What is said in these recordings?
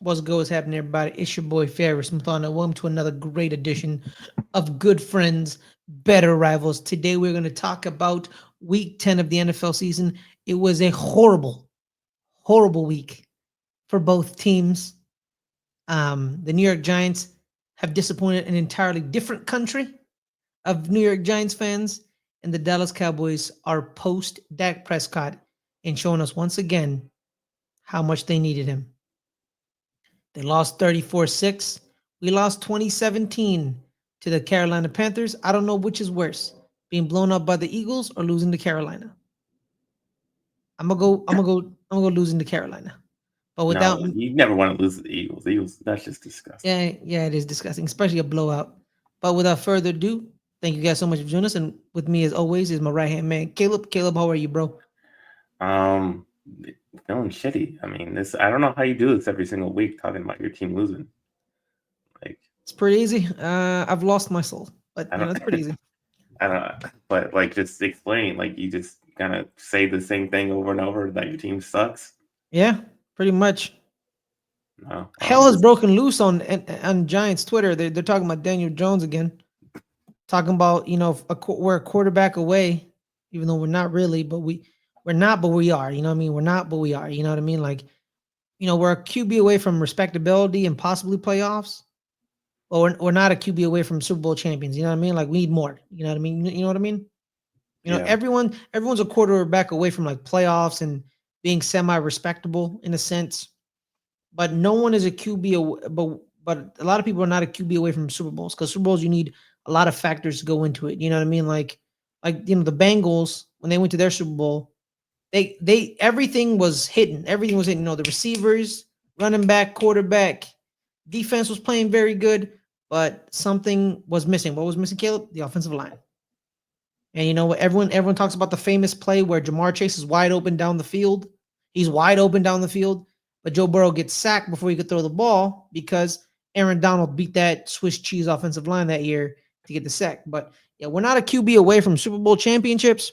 What's good? What's happening, everybody? It's your boy Ferris Muthana. Welcome to another great edition of Good Friends, Better Rivals. Today we're going to talk about Week 10 of the NFL season. It was a horrible, horrible week for both teams. The New York Giants have disappointed an entirely different country of New York Giants fans, and the Dallas Cowboys are post Dak Prescott and showing us once again how much they needed him. They lost 34-6. We lost 2017 to the Carolina Panthers. I don't know which is worse, being blown up by the Eagles or losing to Carolina. I'm gonna go losing to Carolina. But without No, you never want to lose to the Eagles. The Eagles, that's just disgusting. yeah, it is disgusting, especially a blowout. But without further ado, thank you guys so much for joining us. And with me as always is my right hand man, Caleb. Caleb, how are you, bro? Um, Feeling shitty. I mean, I don't know how you do this every single week talking about your team losing. Like, It's pretty easy. I've lost my soul, but I don't, it's pretty easy. I don't, but like, just explain. Like, you just kind of say the same thing over and over that your team sucks. Yeah, pretty much. No, Hell has broken loose on Giants Twitter. They're talking about Daniel Jones again, talking about we're a quarterback away, even though we're not really, but we're not, but we are. You know what I mean? We're not, but we are. You know what I mean? Like we're a QB away from respectability and possibly playoffs, but we're not a QB away from Super Bowl champions. You know what I mean? Like we need more. You know what I mean? You know what I mean? yeah, Everyone's a quarterback away from like playoffs and being semi respectable in a sense, but no one is a QB. But a lot of people are not a QB away from Super Bowls because Super Bowls you need a lot of factors to go into it. You know what I mean? Like the Bengals when they went to their Super Bowl, they everything was hitting. Everything was hitting. The receivers, running back, quarterback, defense was playing very good, but something was missing. What was missing, Caleb? The offensive line. And you know what? Everyone talks about the famous play where Jamar Chase is wide open down the field. He's wide open down the field, but Joe Burrow gets sacked before he could throw the ball because Aaron Donald beat that Swiss cheese offensive line that year to get the sack. But yeah, we're not a QB away from Super Bowl championships.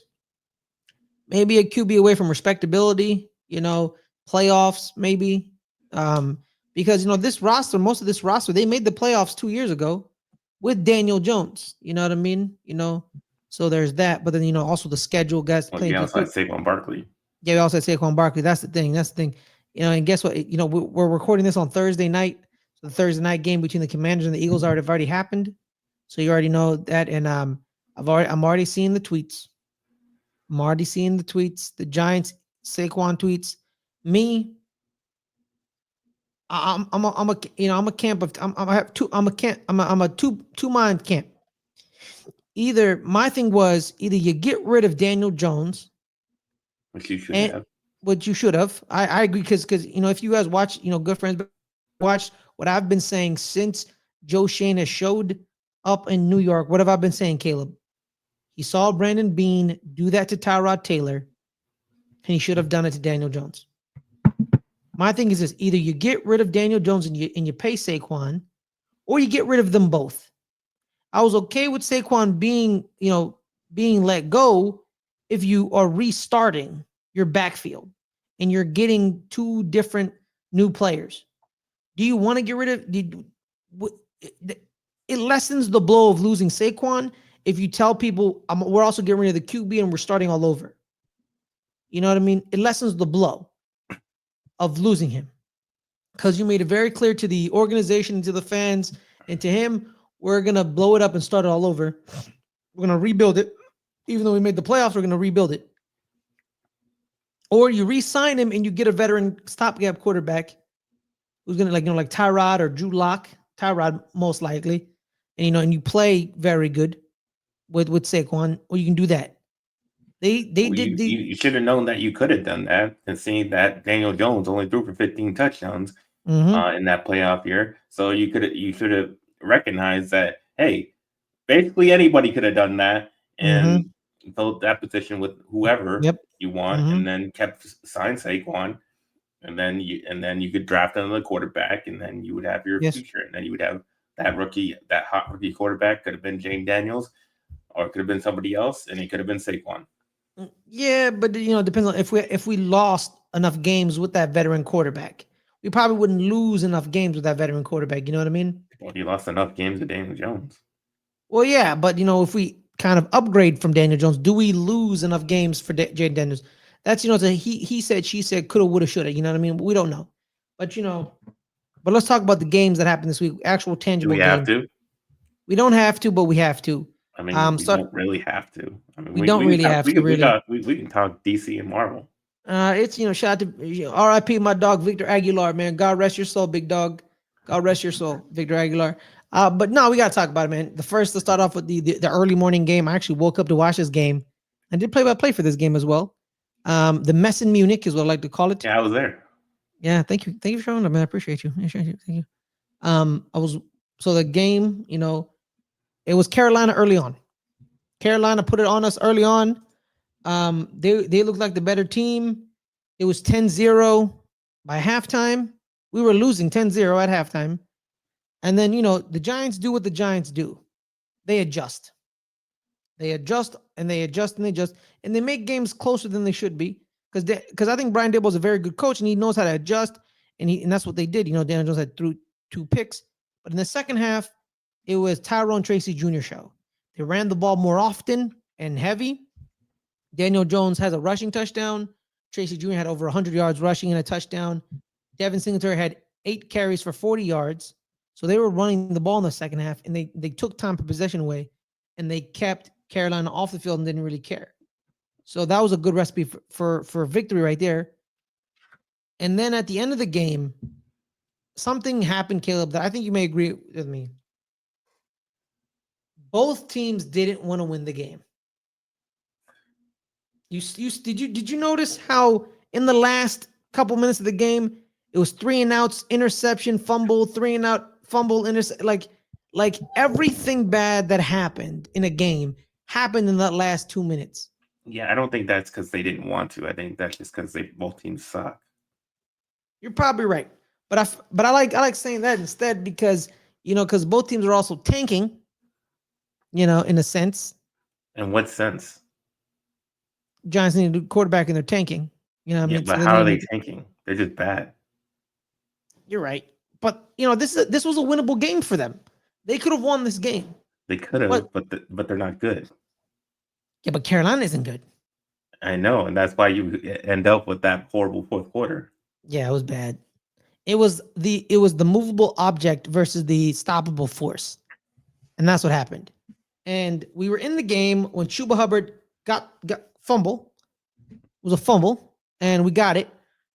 Maybe a QB away from respectability. Playoffs maybe. Because this roster, most of this roster, they made the playoffs 2 years ago with Daniel Jones. You know what I mean? So there's that, but then also the schedule guys well, you playing. also had Saquon Barkley. Yeah, we also had Saquon Barkley. That's the thing. That's the thing. And guess what? We're recording this on Thursday night. So the Thursday night game between the Commanders and the Eagles already happened. So you already know that. And I'm already seeing the tweets. I'm already seeing the tweets. The Giants Saquon tweets. Me, I'm a camp of I have two. I'm a two mind camp. Either my thing was either you get rid of Daniel Jones, Which you should and have. what you should have. I agree because if you guys watch Good Friends, watch what I've been saying since Joe Shane has showed up in New York. What have I been saying, Caleb? He saw Brandon Beane do that to Tyrod Taylor, and he should have done it to Daniel Jones. My thing is this: either you get rid of Daniel Jones and you pay Saquon, or you get rid of them both. I was okay with Saquon being let go if you are restarting your backfield and you're getting two different new players. Do you want to get rid of? It lessens the blow of losing Saquon if you tell people we're also getting rid of the QB and we're starting all over. You know what I mean? It lessens the blow of losing him because you made it very clear to the organization, to the fans, and to him, we're going to blow it up and start it all over. We're going to rebuild it. Even though we made the playoffs, we're going to rebuild it. Or you re-sign him and you get a veteran stopgap quarterback who's going to like Tyrod or Drew Lock. Tyrod most likely. And you play very good with Saquon, or you can do that. You should have known that you could have done that and seen that Daniel Jones only threw for 15 touchdowns in that playoff year. So you should have recognized that, hey, basically anybody could have done that and filled that position with whoever you want, and then kept signed Saquon, and then you could draft another quarterback, and then you would have your future, and then you would have that hot rookie quarterback could have been James Daniels, or it could have been somebody else, and it could have been Saquon. Yeah, but it depends on if we lost enough games with that veteran quarterback. we probably wouldn't lose enough games with that veteran quarterback. You know what I mean? Well, he lost enough games to Daniel Jones. Well, yeah, but if we kind of upgrade from Daniel Jones, do we lose enough games for Jaden Daniels? That's it's a he said, she said, coulda, woulda, shoulda. You know what I mean? We don't know, but but let's talk about the games that happened this week. Actual tangible Do we have games. to? We don't have to, but we have to. I mean, we don't really have to. I mean, we don't really have to. Really, we can talk DC and Marvel. It's shout out to R.I.P. my dog Victor Aguilar, man. God rest your soul, big dog. God rest your soul, Victor Aguilar. But no, we gotta talk about it, man. Let's start off with the early morning game. I actually woke up to watch this game. I did play-by-play for this game as well. The mess in Munich is what I like to call it. Yeah, I was there. Yeah, thank you for showing up, man. I appreciate you. Thank you. So the game, it was Carolina early on. Carolina put it on us early on. They looked like the better team. It was 10-0 by halftime. We were losing 10-0 at halftime. And then, the Giants do what the Giants do. They adjust. They adjust and they adjust and they adjust. And they make games closer than they should be. Because I think Brian Daboll is a very good coach and he knows how to adjust. And that's what they did. Daniel Jones had threw 2 picks. But in the second half, it was Tyrone Tracy Jr. show. They ran the ball more often and heavy. Daniel Jones has a rushing touchdown. Tracy Jr. had over 100 yards rushing and a touchdown. Devin Singletary had 8 carries for 40 yards. So they were running the ball in the second half, and they took time per possession away, and they kept Carolina off the field and didn't really care. So that was a good recipe for victory right there. And then at the end of the game, something happened, Caleb, that I think you may agree with me. Both teams didn't want to win the game. Did you notice how in the last couple minutes of the game it was 3 and outs, interception, fumble, 3 and out, fumble, intercept, like everything bad that happened in a game happened in that last 2 minutes. Yeah, I don't think that's because they didn't want to. I think that's just because both teams suck. You're probably right, but I like saying that instead because because both teams are also tanking. In a sense. In what sense? Giants need a quarterback and they're tanking. But so how are they tanking? They're just bad. You're right. But this was a winnable game for them. They could have won this game. They could have, but they're not good. Yeah, but Carolina isn't good. I know, and that's why you end up with that horrible fourth quarter. Yeah, it was bad. It was the movable object versus the stoppable force. And that's what happened. And we were in the game when Chuba Hubbard got fumble. It was a fumble, and we got it.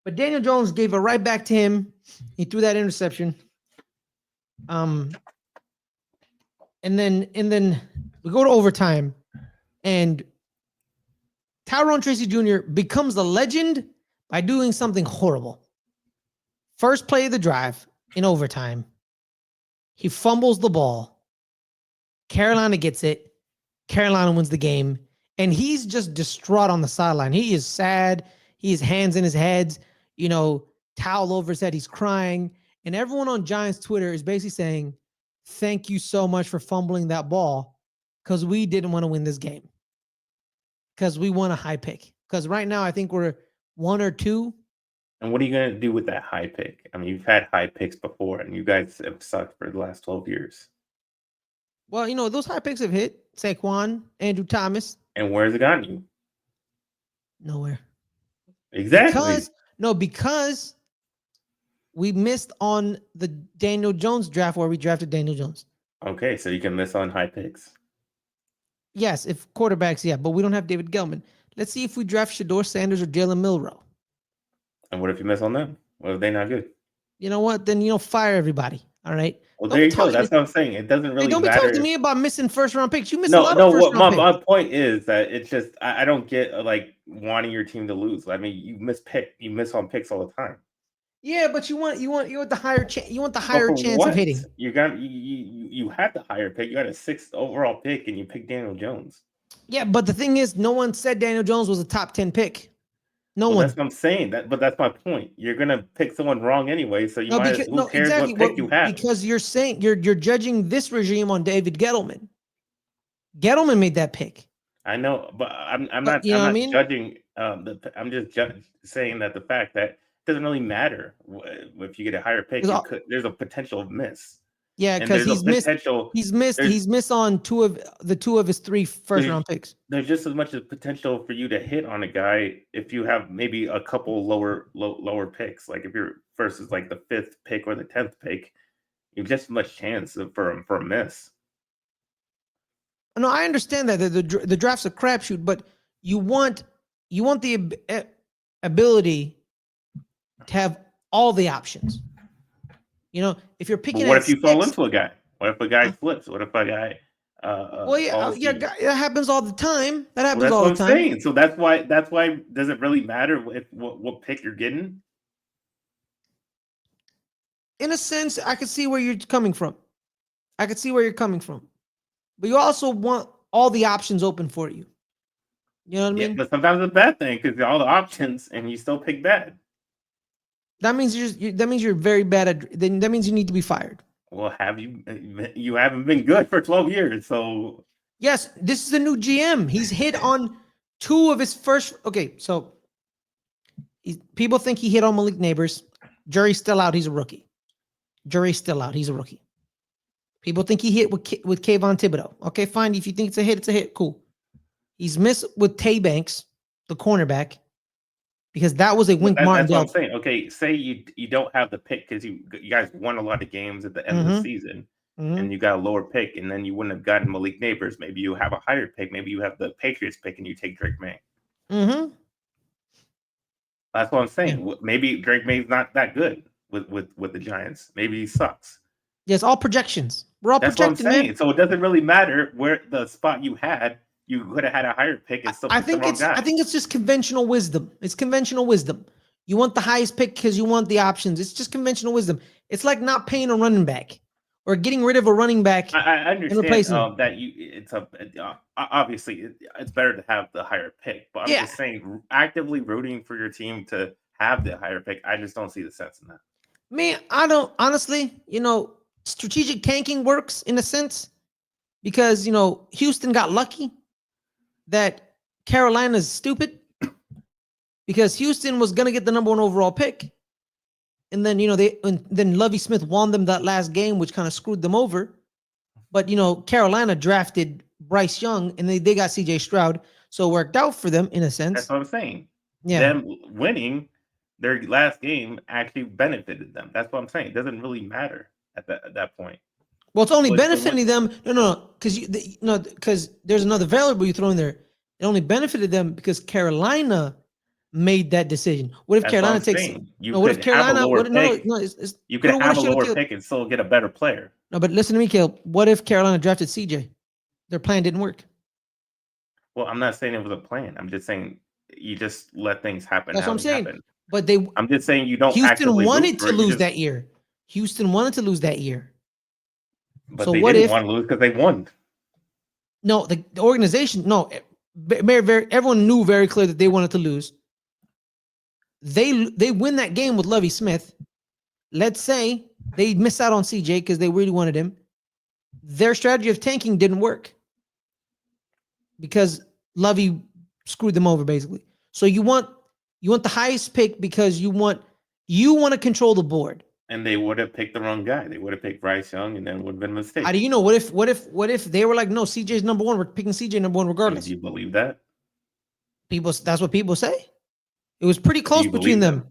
But Daniel Jones gave it right back to him. He threw that interception. And then we go to overtime, and Tyrone Tracy Jr. becomes a legend by doing something horrible. First play of the drive in overtime, he fumbles the ball. Carolina gets it. Carolina wins the game. And he's just distraught on the sideline. He is sad. He has hands in his head, towel over his head. He's crying. And everyone on Giants Twitter is basically saying, thank you so much for fumbling that ball because we didn't want to win this game. Because we want a high pick. Because right now I think we're 1 or 2. And what are you going to do with that high pick? I mean, you've had high picks before, and you guys have sucked for the last 12 years. Well, those high picks have hit. Saquon, Andrew Thomas. And where's it gotten you? Nowhere. Exactly. Because we missed on the Daniel Jones draft where we drafted Daniel Jones. Okay, so you can miss on high picks. Yes, if quarterbacks, yeah, but we don't have David Gelman. Let's see if we draft Shedeur Sanders or Jalen Milroe. And what if you miss on them? What if they're not good? You know what? Then fire everybody. All right. Well, there you go. That's what I'm saying. It doesn't really don't matter. Don't be talking to me about missing first-round picks. You miss a lot of first-round picks. My point is that it's just I don't get wanting your team to lose. I mean, you miss on picks all the time. Yeah, but you want the higher chance. You want the higher chance of hitting. You had the higher pick. You had a 6th overall pick, and you picked Daniel Jones. Yeah, but the thing is, no one said Daniel Jones was a top 10 pick. No one. That's what I'm saying. But that's my point. You're gonna pick someone wrong anyway, so who cares what pick you have? Because you're saying you're judging this regime on David Gettleman. Gettleman made that pick. I know, but I'm not judging. I'm just saying that the fact that doesn't really matter if you get a higher pick. There's a potential of miss. Yeah, because he's missed on two of his 3 first-round picks. There's just as much as potential for you to hit on a guy if you have maybe a couple lower picks. Like if your first is like the 5th pick or the 10th pick, you have just as much chance for a miss. No, I understand that the draft's a crapshoot, but you want the ability to have all the options. You know, if you're picking, what if you fall into a guy? What if a guy flips? What if a guy? That happens all the time. That happens that's all what the I'm time. Saying. So that's why does it really matter what pick you're getting? In a sense, I can see where you're coming from. But you also want all the options open for you. You know what I mean? But sometimes it's a bad thing because all the options and you still pick bad. That means you're very bad at. Then that means you need to be fired. Well, you haven't been good for 12 years, so yes, this is a new GM. He's hit on 2 of his first. Okay, so people think he hit on Malik Neighbors. Jury's still out. He's a rookie. People think he hit with Kayvon Thibodeau. Okay, fine. If you think it's a hit, it's a hit. Cool. He's missed with Tay Banks, the cornerback. Because that was a Wink Martindale. That's what I'm saying. Okay, say you don't have the pick because you guys won a lot of games at the end of the season, and you got a lower pick, and then you wouldn't have gotten Malik Neighbors. Maybe you have a higher pick. Maybe you have the Patriots pick, and you take Drake May. That's what I'm saying. Yeah. Maybe Drake May's not that good with the Giants. Maybe he sucks. Yes, all projections. We're all projecting, what I'm saying. Man. So it doesn't really matter where the spot you had. You could have had a higher pick and still pick the wrong guy. I think it's just conventional wisdom. It's conventional wisdom. You want the highest pick because you want the options. It's just conventional wisdom. It's like not paying a running back or getting rid of a running back. I understand that it's obviously it's better to have the higher pick, but I'm just saying actively rooting for your team to have the higher pick. I just don't see the sense in that. Man, I don't honestly. Strategic tanking works in a sense because Houston got lucky that Carolina's stupid because Houston was gonna get the number 1 overall pick, and then then Lovie Smith won them that last game, which kind of screwed them over. But Carolina drafted Bryce Young, and they got C.J. Stroud, so it worked out for them in a sense. That's what I'm saying. Yeah, them winning their last game actually benefited them. That's what I'm saying. It doesn't really matter at that point. Well, it's only benefiting them. No, because there's another variable you throw in there. It only benefited them because Carolina made that decision. What if Carolina takes? What if Carolina? You could have a lower pick and still get a better player. No, but listen to me, Caleb. What if Carolina drafted CJ? Their plan didn't work. Well, I'm not saying it was a plan. I'm just saying you just let things happen. That's what I'm saying. But I'm just saying you don't. Houston wanted to lose that year. But so they didn't want to lose because they won. No, the organization. No, everyone knew very clear that they wanted to lose. They win that game with Lovie Smith. Let's say they miss out on CJ because they really wanted him. Their strategy of tanking didn't work because Lovie screwed them over basically. So you want the highest pick because you want to control the board. And they would have picked the wrong guy. They would have picked Bryce Young, and then would have been a mistake. How do you know? What if they were like, no, CJ's number 1. We're picking CJ number 1 regardless. Do you believe that? That's what people say. It was pretty close between them.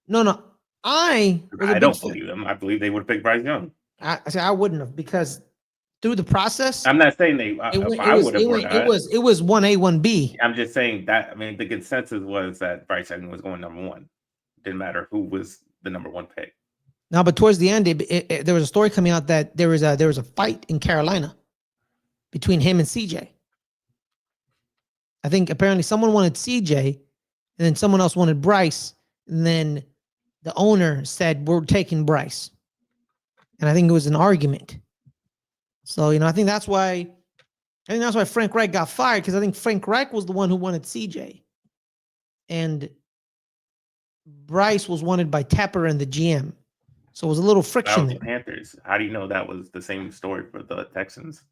No. I don't believe them. I believe they would have picked Bryce Young. I wouldn't have because through the process. I'm not saying they. I would have. It was 1A, 1B. I'm just saying that. I mean, the consensus was that Bryce Young was going number 1. Didn't matter who was the number 1 pick. Now, but towards the end, there was a story coming out that there was a fight in Carolina between him and CJ. I think apparently someone wanted CJ, and then someone else wanted Bryce, and then the owner said, "We're taking Bryce." And I think it was an argument. So I think that's why Frank Reich got fired because I think Frank Reich was the one who wanted CJ, and Bryce was wanted by Tapper and the GM. So it was a little friction there. Panthers. How do you know that was the same story for the Texans?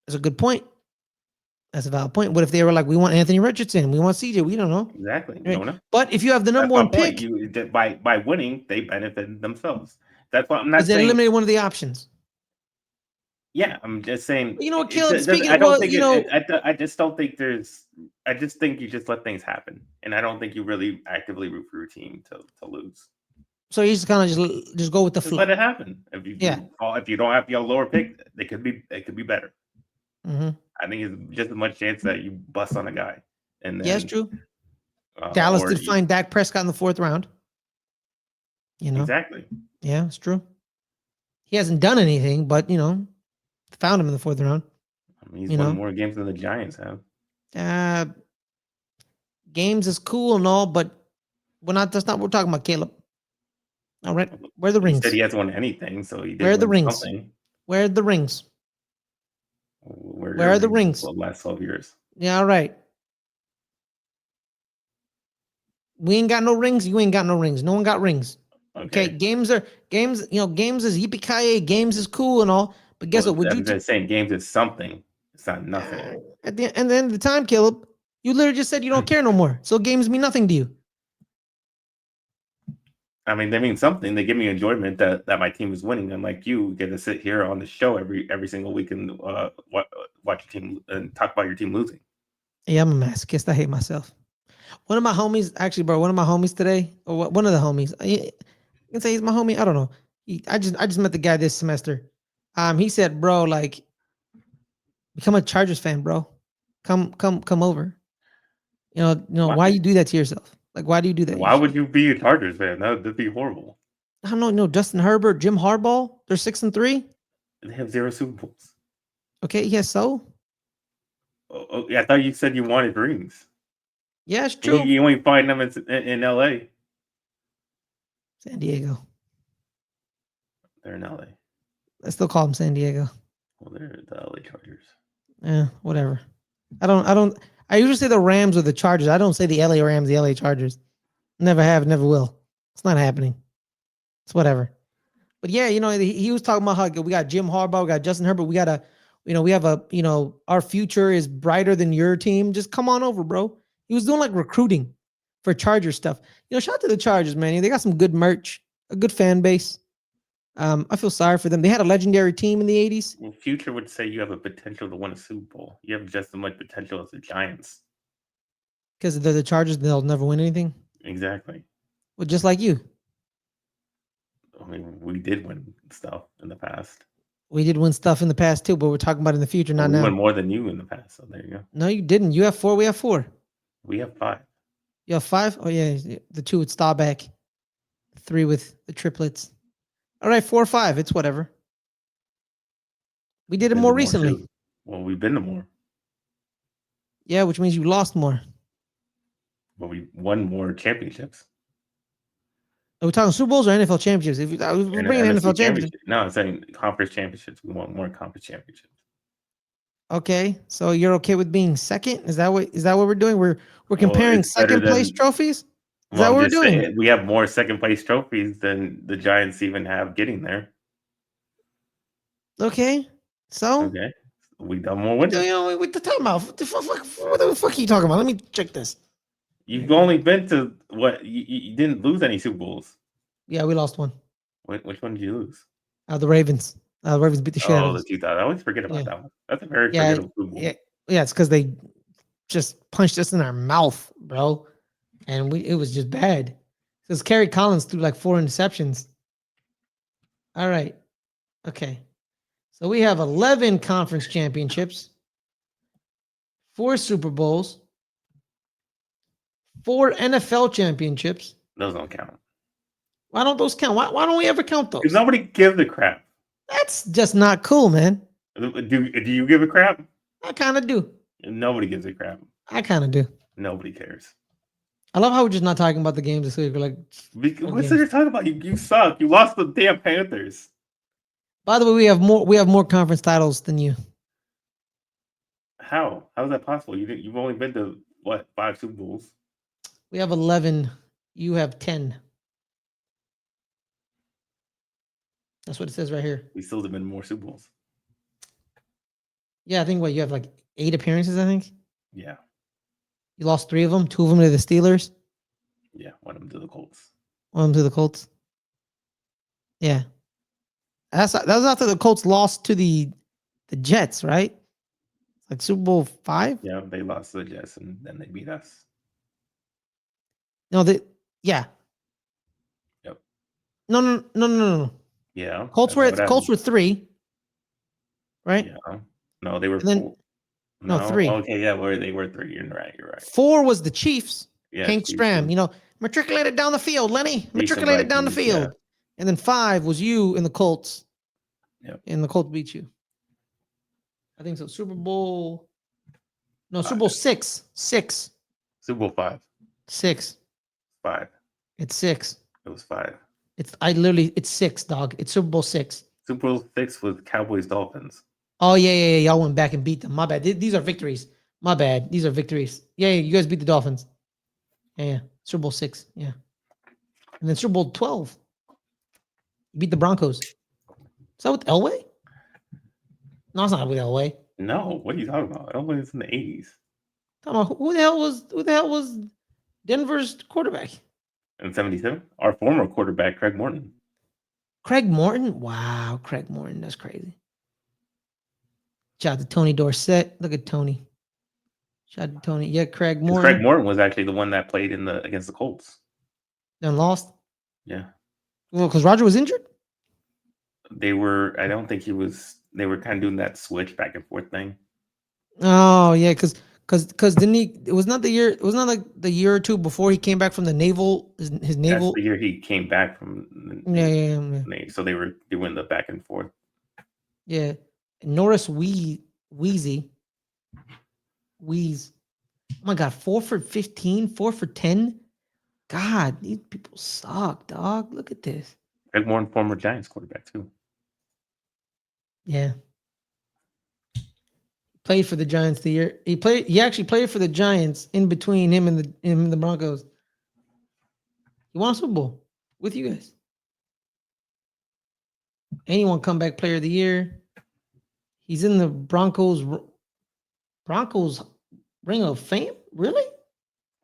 That's a good point. That's a valid point. What if they were like, we want Anthony Richardson, we want CJ? We don't know. Exactly. Right? Don't know. But if you have the number That's one my point. pick, You by winning, they benefited themselves. That's why I'm not because they saying. eliminated one of the options. Yeah, I'm just saying. But you know what, It Caleb? doesn't. Speaking I of, don't well, think you it. know, I just don't think there's. I just think you just let things happen, and I don't think you really actively root for your team to lose. so you just kind of just go with the Just flow. let it happen. If you Yeah. if you don't have your lower pick, they could be better. Mm-hmm. I think it's just as much chance that you bust on a guy, and Yeah, it's then true. Dallas or did find Dak Prescott in the 4th round. You know. exactly. Yeah, it's true. He hasn't done anything, but found him in the 4th round. I mean, he's won more games than the Giants have. Games is cool and all, but that's not what we're talking about, Caleb. All right. Where are the rings? He said he hasn't won anything, so he did Where are the win rings? something. Where are the rings? Where are the rings? The last 12 years. Yeah, all right. We ain't got no rings. You ain't got no rings. No one got rings. Okay. Games. Games is yippee-ki-yay. Games is cool and all. But guess what? I'm just saying games is something. It's not nothing. At the end of the time, Caleb, you literally just said you don't care no more. So games mean nothing to you. I mean, they mean something. They give me enjoyment that my team is winning. Unlike you get to sit here on the show every single week and watch your team and talk about your team losing. Yeah, I'm a masochist. I hate myself. One of my homies, actually, bro, one of my homies today, or one of the homies, you can say he's my homie. I don't know. I just met the guy this semester. He said, bro, like, become a Chargers fan, bro. Come over. Why you do that to yourself? Like, why do you do that? Why would you be a Chargers fan? That'd be horrible. I don't know. Justin Herbert, Jim Harbaugh, they're 6-3. They have 0 Super Bowls. Okay, yes, so. Oh, I thought you said you wanted rings. Yeah, it's true. You ain't find them in LA. San Diego. They're in LA. I still call them San Diego. Well, they're the LA Chargers. Yeah, whatever. I usually say the Rams or the Chargers. I don't say the LA Rams, the LA Chargers. Never have, never will. It's not happening. It's whatever. But yeah, he was talking about how we got Jim Harbaugh, we got Justin Herbert. We got we have our future is brighter than your team. Just come on over, bro. He was doing like recruiting for Charger stuff. Shout out to the Chargers, man. They got some good merch, a good fan base. I feel sorry for them. They had a legendary team in the 80s. Well, future would say you have a potential to win a Super Bowl. You have just as much potential as the Giants. Because they're the Chargers, they'll never win anything. Exactly. Well, just like you. I mean, we did win stuff in the past. We did win stuff in the past too, but we're talking about in the future, not now. We won more than you in the past, so there you go. No, you didn't. You have 4. We have 4. We have 5. You have 5? Oh yeah, the 2 with Staubach, 3 with the triplets. All right, 4 or 5. It's whatever. We did it more recently. Well, we've been to more. Yeah, which means you lost more. But we won more championships. Are we talking Super Bowls or NFL championships? If we're bringing NFL championships. No, I'm saying conference championships. We want more conference championships. Okay, so you're okay with being second? Is that what we're doing? We're comparing second place trophies? Is that what we're doing? We have more second place trophies than the Giants even have getting there. Okay, so we done more winning. With the timeout. What the fuck are you talking about? Let me check this. You've only been to what? You didn't lose any Super Bowls. Yeah, we lost one. Which one did you lose? The Ravens. The Ravens beat the shit out of us. The 2000. I always forget about that one. That's a very forgettable Super Bowl. Yeah, it's because they just punched us in our mouth, bro, and it was just bad. Because Kerry Collins threw like 4 interceptions. All right, okay. So we have 11 conference championships, 4 Super Bowls, 4 NFL championships. Those don't count. Why don't those count? Why don't we ever count those? Because nobody gives a crap. That's just not cool, man. Do you give a crap? I kind of do. Nobody gives a crap. I kind of do. Nobody cares. I love how we're just not talking about the games this week. We're like, what's there to talk about? You suck. You lost the damn Panthers. By the way, we have more conference titles than you. How is that possible? You've only been to what, 5 Super Bowls? We have 11. You have 10. That's what it says right here. We still have been more Super Bowls. Yeah, I think you have like 8 appearances, I think. Yeah. You lost 3 of them. 2 of them to the Steelers. Yeah, one of them to the Colts. One of them to the Colts. Yeah. That was after the Colts lost to the Jets, right? Like Super Bowl 5? Yeah, they lost to the Jets and then they beat us. No, yeah. Yep. No. Yeah. Colts were 3, right? Yeah. No, they were and then, 4. No, 3. Okay, yeah, they were 3. You're right. 4 was the Chiefs. Yeah, Hank Stram, matriculated down the field, Lenny. Matriculated down the field. Yeah. And then 5 was you and the Colts. Yep. And the Colts beat you. I think so. Super Bowl 6. Super Bowl 5. 6. 5. It's 6. It was 5. It's 6, dog. It's Super Bowl 6. Super Bowl 6 was Cowboys Dolphins. Oh yeah. Y'all went back and beat them. My bad. These are victories. My bad. These are victories. Yeah, you guys beat the Dolphins. Yeah. Super Bowl 6. Yeah. And then Super Bowl 12. You beat the Broncos. Is that with Elway? No, it's not with Elway. No, what are you talking about? Elway was in the 80s. Who the hell was Denver's quarterback? In 77? Our former quarterback, Craig Morton. Craig Morton? Wow, Craig Morton. That's crazy. Shout out to Tony Dorsett. Look at Tony. Shout out to Tony. Yeah, Craig Morton. Craig Morton was actually the one that played against the Colts. Then lost? Yeah. Well, because Roger was injured? I don't think he was. They were kind of doing that switch back and forth thing. Oh, yeah, because didn't he? It was not the year. It was not like the year or two before he came back from the naval. His naval. That's the year he came back from. Yeah. So they were doing the back and forth. Yeah, Norris Wheezy. Oh my God, 4 for 15, 4 for 10. God, these people suck, dog. Look at this. Craig Morton, former Giants quarterback too. Yeah. Played for the Giants the year he actually played for the Giants in between him and the Broncos. He won a Super Bowl with you guys. And he won comeback player of the year. He's in the Broncos Ring of Fame. Really?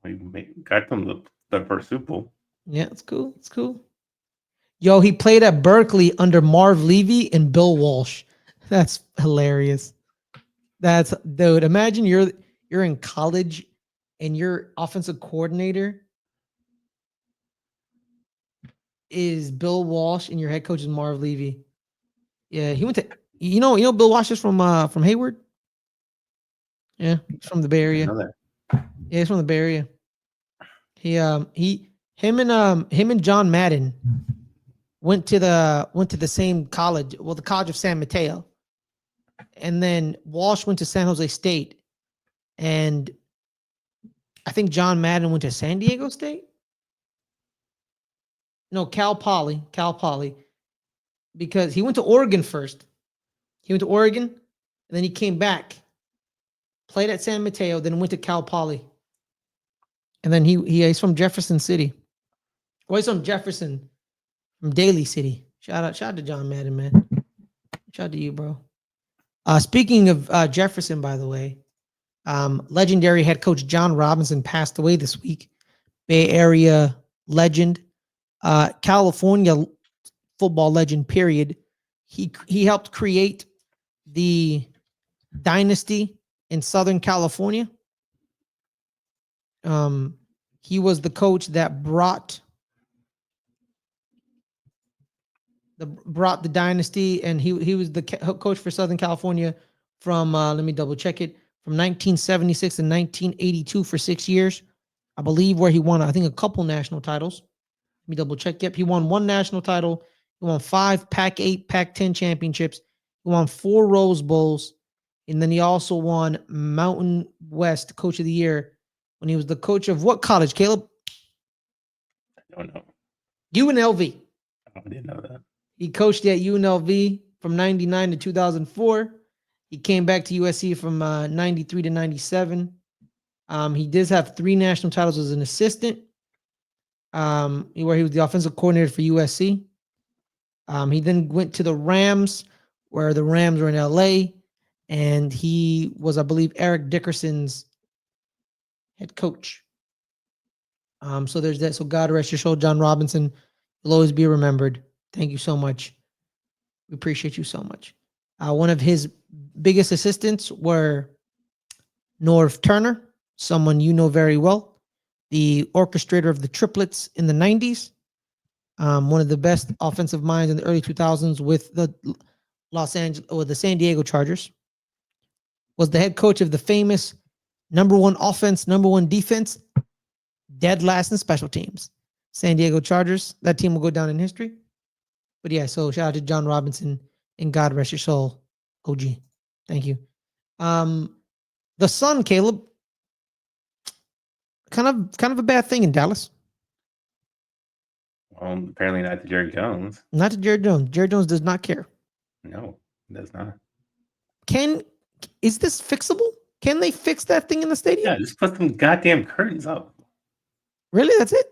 We got them the first Super Bowl. Yeah, it's cool. It's cool. Yo, he played at Berkeley under Marv Levy and Bill Walsh. That's hilarious. Dude, imagine you're in college and your offensive coordinator is Bill Walsh and your head coach is Marv Levy. Yeah, he went to Bill Walsh is from Hayward. Yeah, he's from the Bay Area. I know that. Yeah, he's from the Bay Area. Him and John Madden went to the same college, well, the College of San Mateo. And then Walsh went to San Jose State. And I think John Madden went to San Diego State. No, Cal Poly, because he went to Oregon first. He went to Oregon, and then he came back, played at San Mateo, then went to Cal Poly. And then he's from Jefferson City. Well, he's from Jefferson, from Daly City. Shout out to John Madden, man. Shout out to you, bro. Speaking of Jefferson, by the way, legendary head coach John Robinson passed away this week. Bay Area legend, California football legend. Period. He helped create the dynasty in Southern California. He was the coach that brought the dynasty, and he was the coach for Southern California from let me double check it, from 1976 to 1982 for 6 years, I believe, where he won I think a couple national titles. Let me double check. Yep, he won 1 national title. He won 5 Pac-8, Pac-10 championships. He won 4 Rose Bowls, and then he also won Mountain West Coach of the Year when he was the coach of what college, Caleb? I don't know. UNLV. I didn't know that. He coached at UNLV from 99 to 2004. He came back to USC from 93 to 97. He does have 3 national titles as an assistant, where he was the offensive coordinator for USC. He then went to the Rams, where the Rams were in LA. and he was, I believe, Eric Dickerson's head coach. So there's that. So God rest your soul, John Robinson. Will always be remembered. Thank you so much. We appreciate you so much. One of his biggest assistants were Norv Turner, someone you know very well, the orchestrator of the triplets in the 90s, one of the best offensive minds in the early 2000s with the the San Diego Chargers, was the head coach of the famous number one offense, number one defense, dead last in special teams, San Diego Chargers. That team will go down in history. But yeah, so shout out to John Robinson and God rest your soul, OG. Thank you. The Sun, Caleb, kind of a bad thing in Dallas. Apparently not to Jerry Jones. Not to Jerry Jones. Jerry Jones does not care. No, it does not. Is this fixable? Can they fix that thing in the stadium? Yeah, just put some goddamn curtains up. Really? That's it?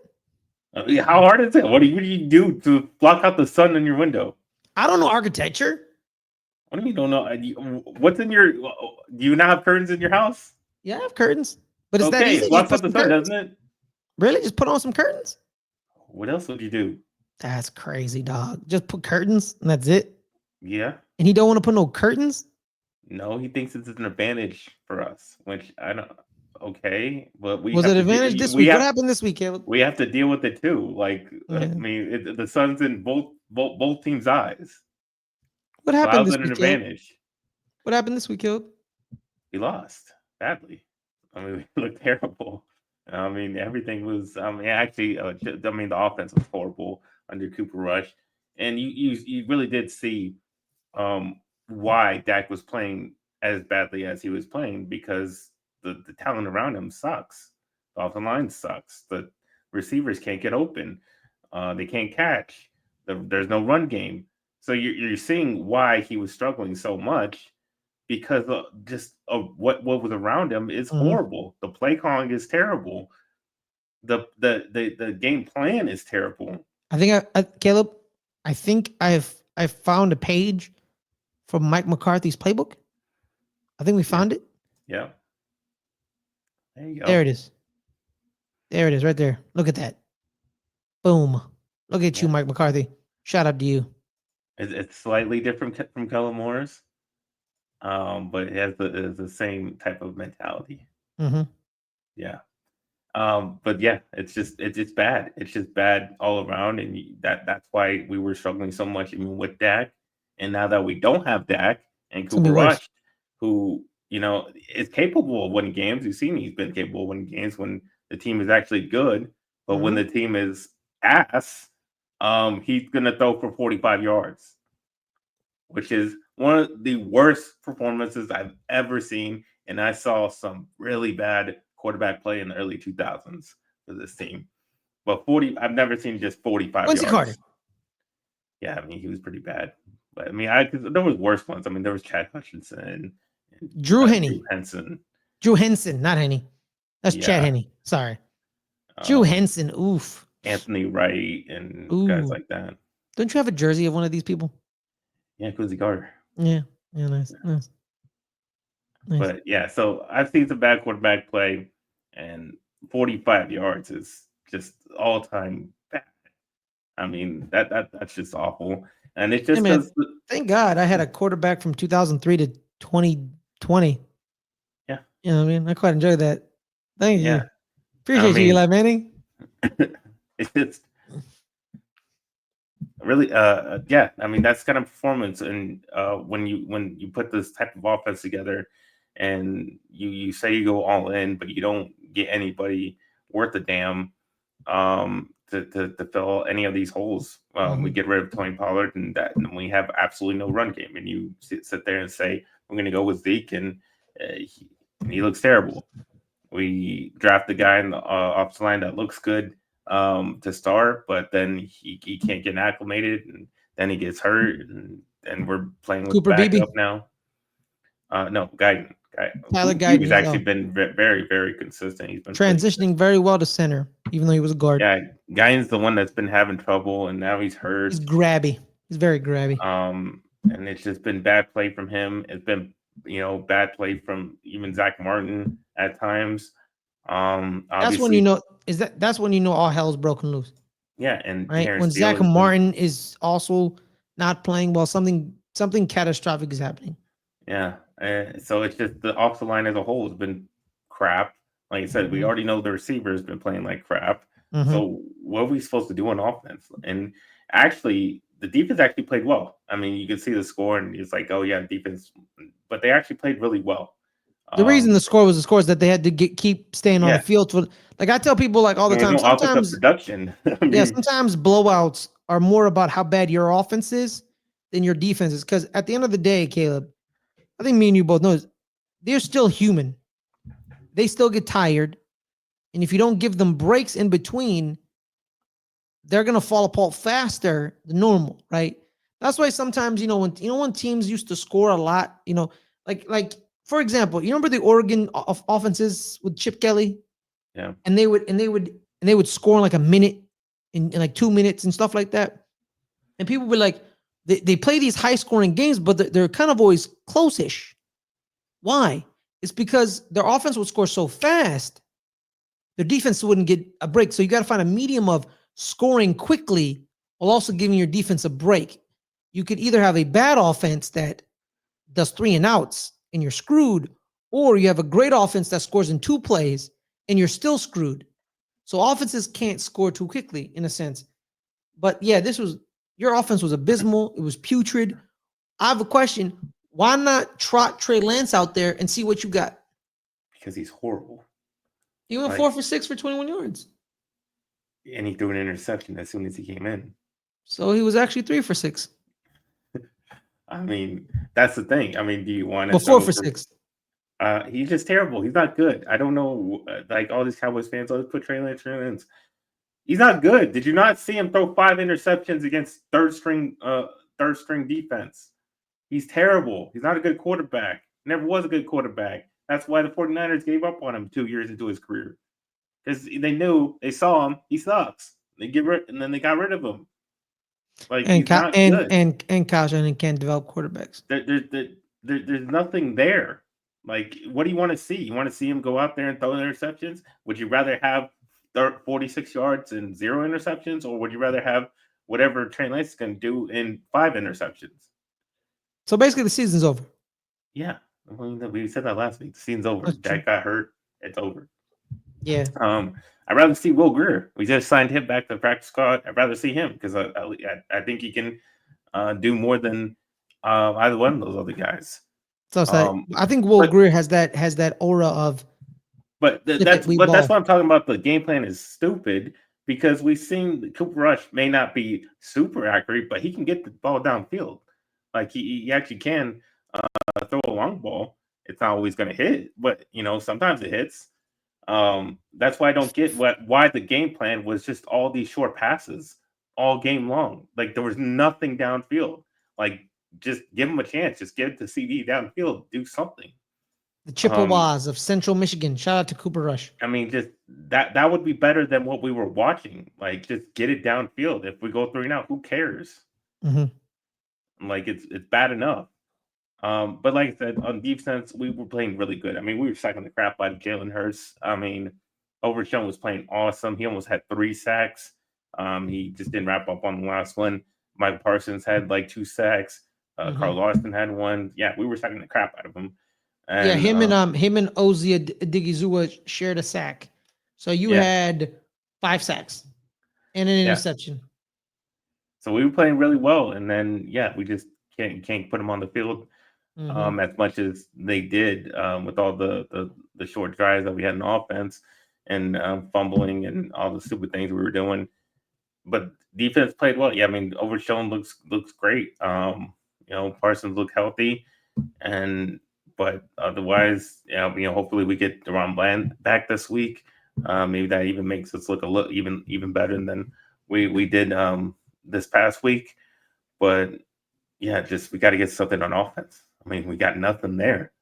How hard is it? What do you do to block out the sun in your window? I don't know architecture. What do you mean don't know? What's in your? Do you not have curtains in your house? Yeah, I have curtains, but it's okay, that easy. It blocks out the sun, curtains. Doesn't it? Really? Just put on some curtains? What else would you do? That's crazy, dog. Just put curtains and that's it? Yeah. And he don't want to put no curtains? No, he thinks it's an advantage for us, which I don't. Okay, but we was it an advantage this week? What happened this week, Caleb? We have to deal with it too. Like, yeah. I mean, the sun's in both teams' eyes. What happened this week, advantage? What happened this week, Caleb? We lost badly. I mean, we looked terrible. I mean, everything was. I mean, actually, the offense was horrible under Cooper Rush, and you really did see why Dak was playing as badly as he was playing, because the talent around him sucks. The offensive line sucks. The receivers can't get open. They can't catch. There's no run game. So you're seeing why he was struggling so much, because what was around him is horrible. The play calling is terrible. The game plan is terrible. I think Caleb, I think I've found a page from Mike McCarthy's playbook. I think we found it. Yeah. There you go. There it is. There it is, right there. Look at that. Boom. Look at you, Mike McCarthy. Shout out to you. It's slightly different from Kellen Moore's, but it has the same type of mentality. Mm-hmm. Yeah. But yeah, it's bad. It's just bad all around, and that's why we were struggling so much even with Dak. And now that we don't have Dak and Cooper Rush, who is capable of winning games. You've seen he's been capable of winning games when the team is actually good, but when the team is ass, he's gonna throw for 45 yards, which is one of the worst performances I've ever seen. And I saw some really bad quarterback play in the early 2000s for this team. But I've never seen just 45 Quincy yards. Carter. Yeah, I mean, he was pretty bad. But I mean, there was worse ones. I mean, there was Chad Hutchinson, Drew Henne. Drew Henson, not Henne. That's Chad Henne. Sorry. Drew Henson. Oof. Anthony Wright and guys like that. Don't you have a jersey of one of these people? Yeah, Quincy Carter. Yeah. Nice. But yeah, so I've seen some bad quarterback play, and 45 yards is just all time bad. I mean, that's just awful. And it's just thank God I had a quarterback from 2003 to 2020. Yeah. You know what I mean? I quite enjoyed that. Thank you. Appreciate you, Eli Manning. It's just really, yeah. I mean, that's kind of performance. And when you put this type of offense together, and you say you go all in, but you don't get anybody worth a damn to fill any of these holes. We get rid of Tony Pollard, and we have absolutely no run game. And you sit there and say, we're going to go with Zeke, and he looks terrible. We draft the guy in the offensive line that looks good to start, but then he can't get acclimated, and then he gets hurt, and we're playing with Cooper backup now. No, Guyton. Tyler Guyton. He's actually been very, very consistent. He's been transitioning very well to center, even though he was a guard. Yeah, Guyton's the one that's been having trouble, and now he's hurt. He's grabby. He's very grabby. And it's just been bad play from him. It's been bad play from even Zach Martin at times. That's when Obviously, that's when all hell's broken loose. yeah, and Right? Terrence When Steele Zach has been, Martin is also not playing well, something catastrophic is happening. yeah. So it's just the offensive line as a whole has been crap. Like I said, we already know the receiver has been playing like crap. So what are we supposed to do on offense? And actually, the defense actually played well. I mean, you can see the score, and it's like, oh yeah, defense, but they actually played really well. The reason the score was the score is that they had to keep staying on the field for. Like I tell people, like all the time, no offensive sometimes production. I mean, sometimes blowouts are more about how bad your offense is than your defense is. Because at the end of the day, Caleb, I think me and you both know this, they're still human. They still get tired, and if you don't give them breaks in between, they're gonna fall apart faster than normal, right? That's why sometimes when teams used to score a lot, like for example, you remember the Oregon offenses with Chip Kelly, yeah, and they would score in like a minute, in like 2 minutes and stuff like that, and people were like, they play these high scoring games, but they're kind of always close-ish. Why? It's because their offense would score so fast, their defense wouldn't get a break. So you got to find a medium of scoring quickly while also giving your defense a break. You could either have a bad offense that does 3-and-outs and you're screwed, or you have a great offense that scores in 2 plays and you're still screwed. So offenses can't score too quickly in a sense. But yeah, your offense was abysmal. It was putrid. I have a question. Why not trot Trey Lance out there and see what you got? because he's horrible. He went 4 for 6 for 21 yards. And he threw an interception as soon as he came in. So he was actually 3 for 6. I mean, that's the thing. I mean, do you want to? Well, 4 for 6. He's just terrible. He's not good. I don't know. Like all these Cowboys fans always put Trey Lance. He's not good. Did you not see him throw 5 interceptions against third string defense? He's terrible. He's not a good quarterback. Never was a good quarterback. That's why the 49ers gave up on him 2 years into his career. Because they saw him, he sucks. And then they got rid of him. Like he's not good. And Kyle Shanahan can't develop quarterbacks. There's nothing there. Like, what do you want to see? You want to see him go out there and throw interceptions? Would you rather have 46 yards and 0 interceptions, or would you rather have whatever Trey Lance can do in 5 interceptions? So basically, the season's over. Yeah, we said that last week. The season's over. Dak got hurt. It's over. Yeah. I'd rather see Will Grier. We just signed him back to the practice squad. I'd rather see him because I think he can do more than either one of those other guys. So I think Will Grier has that aura of. But that's what I'm talking about. The game plan is stupid because we've seen Cooper Rush may not be super accurate, but he can get the ball downfield. Like he actually can throw a long ball. It's not always going to hit, but sometimes it hits. That's why I don't get why the game plan was just all these short passes all game long. Like there was nothing downfield. Like just give him a chance. Just give it to CD downfield. Do something. The Chippewas of Central Michigan. Shout out to Cooper Rush. I mean, just that would be better than what we were watching. Like just get it downfield. If we go 3 now, who cares? Mm-hmm. Like it's bad enough. But like I said, on defense, we were playing really good. I mean, we were sacking the crap out of Jalen Hurts. I mean, Overshown was playing awesome. He almost had 3 sacks. He just didn't wrap up on the last one. Mike Parsons had like 2 sacks. Carl Lawson had 1. Yeah, we were sacking the crap out of him. And, him and Ozzie Digizua shared a sack. So you had 5 sacks and an interception. So we were playing really well, and then we just can't put them on the field as much as they did with all the short drives that we had in offense and fumbling and all the stupid things we were doing. But defense played well. Yeah, I mean, Overshown looks great. Parsons looked healthy, but otherwise, hopefully we get Deron Bland back this week. Maybe that even makes us look a little even better than we did this past week. But we got to get something on offense. I mean, we got nothing there.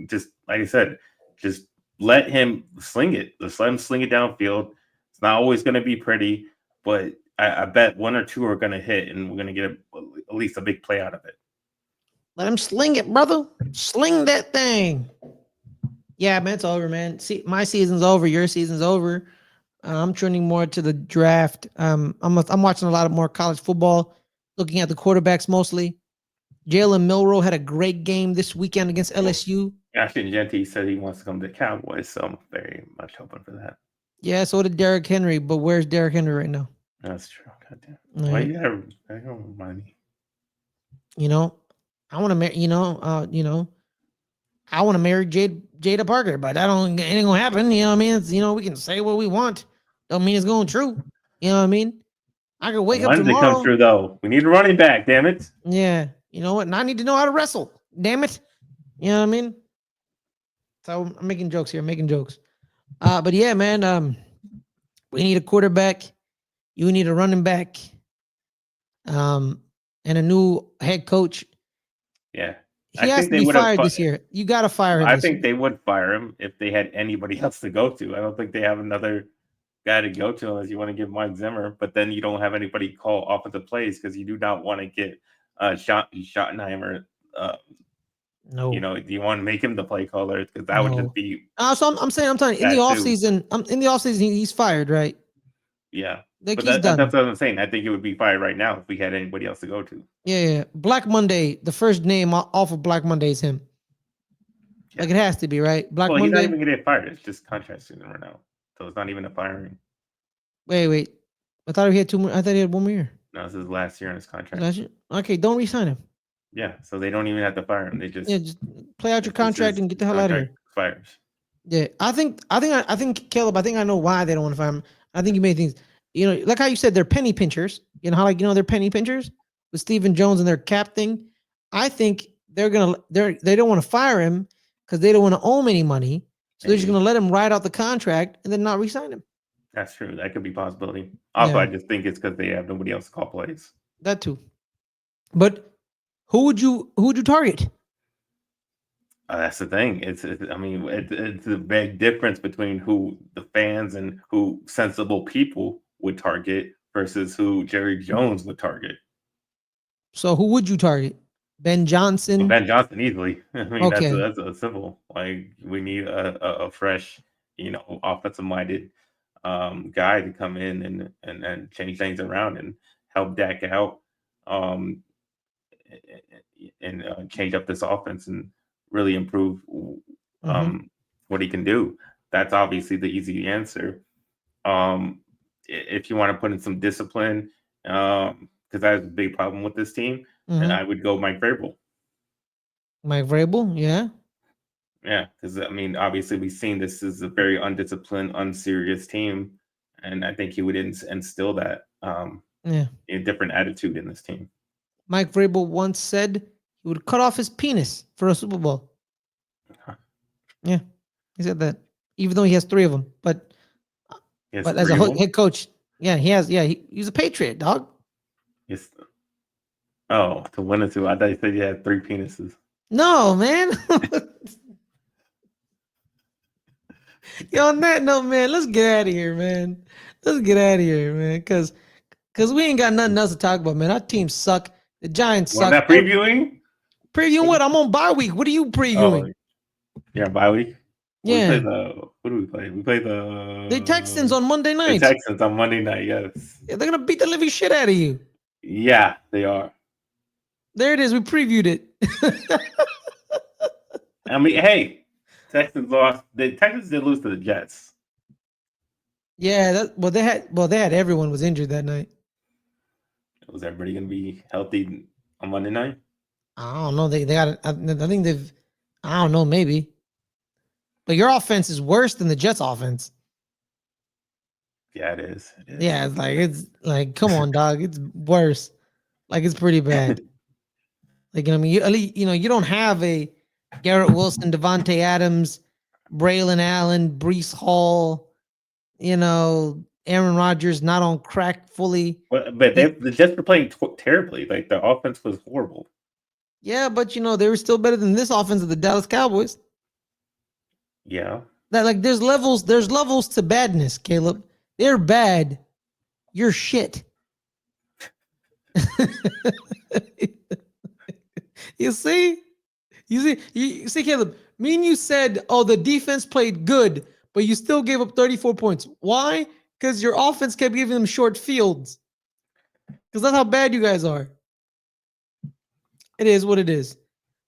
Just like I said, just let him sling it. Just let him sling it downfield. It's not always going to be pretty, but I bet 1 or 2 are going to hit, and we're going to get at least a big play out of it. Let him sling it, brother. Sling that thing. Yeah, man, it's over, man. See, my season's over. Your season's over. I'm turning more to the draft. I'm watching a lot of more college football, looking at the quarterbacks mostly. Jalen Milroe had a great game this weekend against LSU. Ashton Genty said he wants to come to the Cowboys, so I'm very much hoping for that. Yeah, so did Derrick Henry, but where's Derrick Henry right now? That's true. Goddamn. Why you gotta remind me? You know, I want to marry. I want to marry Jada Parker, but that ain't gonna happen. You know what I mean? It's, we can say what we want. Don't mean it's going true. You know what I mean? I could wake up tomorrow. It comes true though. We need a running back. Damn it. Yeah. You know what? And I need to know how to wrestle. Damn it. You know what I mean? So I'm making jokes here. Making jokes. But yeah, man. We need a quarterback. You need a running back. And a new head coach. Yeah. He has to be fired this year. You got to fire him. I think they would fire him if they had anybody else to go to. I don't think they have another guy to go to unless you want to give Mike Zimmer. But then you don't have anybody call offensive plays because you do not want to get Schottenheimer. No. Do you want to make him the play caller? Because that would just be. So I'm telling you, in the offseason, he's fired, right? Yeah. Like but he's done. That's what I'm saying. I think it would be fired right now if we had anybody else to go to. Yeah. Black Monday, the first name off of Black Monday is him. Yeah. Like it has to be, right? Monday. He's not even gonna get fired. It's just contract season right now, so it's not even a firing. Wait. I thought he had 2 more. I thought he had 1 more year. No, this is last year on his contract. Okay, don't re-sign him. Yeah, so they don't even have to fire him. They just just play out your contract and get the hell out of here. Fires. Yeah, I think Caleb. I think I know why they don't want to fire him. I think you made things. Like how you said they're penny pinchers. You know how they're penny pinchers with Stephen Jones and their cap thing. I think they don't want to fire him because they don't want to owe him any money. So they're just going to let him ride out the contract and then not re-sign him. That's true. That could be a possibility. Also, I just think it's because they have nobody else to call plays. That too. But who would you target? That's the thing. It's a big difference between who the fans and who sensible people would target versus who Jerry Jones would target. So who would you target? Ben Johnson? Ben Johnson easily. Okay. That's a simple. Like we need a fresh, offensive minded guy to come in and change things around and help Dak out and change up this offense and really improve what he can do. That's obviously the easy answer. If you want to put in some discipline, because that's a big problem with this team, and I would go Mike Vrabel. Mike Vrabel, yeah. Yeah, because obviously we've seen this is a very undisciplined, unserious team, and I think he would instill that a different attitude in this team. Mike Vrabel once said he would cut off his penis for a Super Bowl. Yeah, he said that, even though he has 3 of them. But as a head coach, yeah, he has. Yeah, he's a Patriot, dog. Yes. Oh, to win it too. I thought you said you had 3 penises. No, man. Yo, on that note, man, let's get out of here, man. Because we ain't got nothing else to talk about, man. Our teams suck. The Giants suck. Not previewing? Previewing what? I'm on bye week. What are you previewing? Yeah, bye week. Yeah. What do we play? We play the Texans on Monday night. The Texans on Monday night, yes. Yeah, they're gonna beat the living shit out of you. Yeah, they are. There it is. We previewed it. Hey, Texans lost. The Texans did lose to the Jets. Yeah, they had everyone was injured that night. Was everybody gonna be healthy on Monday night? I don't know. They got. I think they've. I don't know. Maybe. But your offense is worse than the Jets' offense. Yeah, it is. Yeah, it's like come on, dog. It's worse. Like it's pretty bad. Like you don't have a Garrett Wilson, Devontae Adams, Braylon Allen, Breece Hall. Aaron Rodgers not on crack fully. But the Jets were playing terribly. Like the offense was horrible. Yeah, but they were still better than this offense of the Dallas Cowboys. Yeah. That there's levels to badness, Caleb. They're bad. You're shit. You see, Caleb. Me and you said, "Oh, the defense played good, but you still gave up 34 points. Why? Because your offense kept giving them short fields. Because that's how bad you guys are. It is what it is.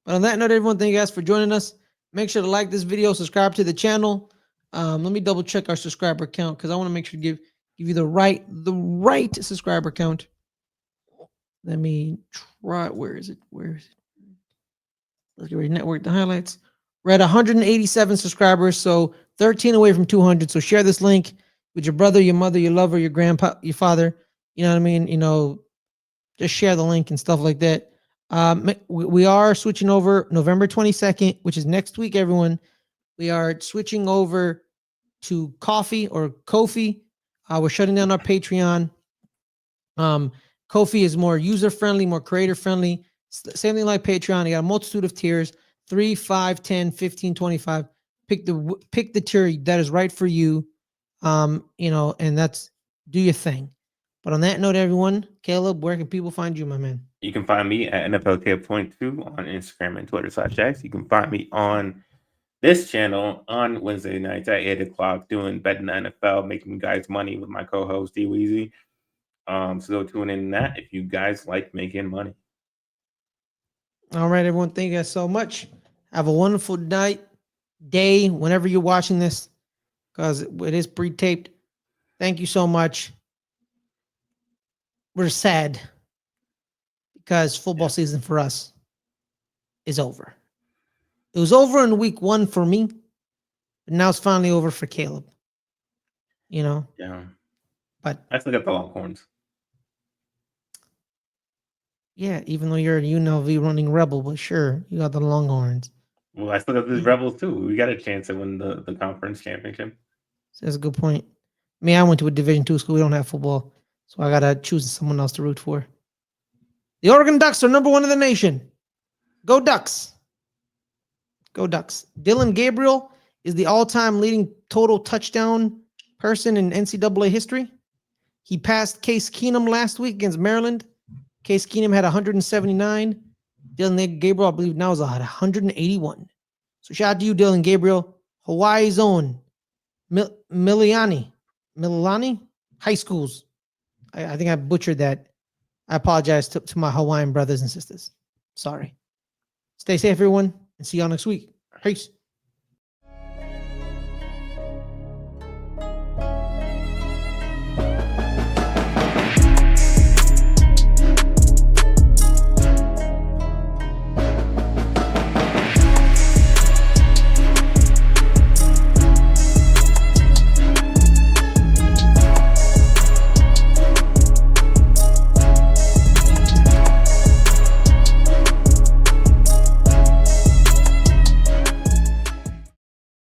But on that note, everyone, thank you guys for joining us. Make sure to like this video, subscribe to the channel. Let me double check our subscriber count because I want to make sure to give you the right subscriber count. Let me try. Where is it? Let's get ready. Network the highlights. We're at 187 subscribers, so 13 away from 200. So share this link with your brother, your mother, your lover, your grandpa, your father. You know what I mean? Just share the link and stuff like that. We are switching over November 22nd, which is next week, everyone. We are switching over to Coffee or Ko-fi. We're shutting down our Patreon. Ko-fi is more user-friendly, more creator-friendly. Same thing like Patreon. You got a multitude of tiers, 3, 5, 10, 15, 25. Pick the tier that is right for you. And that's do your thing. But on that note, everyone, Caleb, where can people find you, my man? You can find me at NFLK.2 on Instagram and Twitter /X. You can find me on this channel on Wednesday nights at 8 o'clock doing betting the NFL, making guys money with my co-host D-Weezy. So go tune in that if you guys like making money. All right, everyone. Thank you guys so much. Have a wonderful day, whenever you're watching this, because it is pre-taped. Thank you so much. We're sad because football season for us is over. It was over in week 1 for me, but now it's finally over for Caleb. Yeah. But I still got the Longhorns. Yeah, even though you're a UNLV running Rebel, but sure, you got the Longhorns. Well, I still got the Rebels too. We got a chance to win the conference championship. That's a good point. I mean, I went to a Division II school. We don't have football, so I gotta choose someone else to root for. The Oregon Ducks are #1 in the nation. Go Ducks! Go Ducks! Dylan Gabriel is the all-time leading total touchdown person in NCAA history. He passed Case Keenum last week against Maryland. Case Keenum had 179. Dylan Gabriel, I believe, now is at 181. So shout out to you, Dylan Gabriel. Hawaii's own Mililani High Schools. I think I butchered that. I apologize to my Hawaiian brothers and sisters. Sorry. Stay safe, everyone, and see y'all next week. Peace.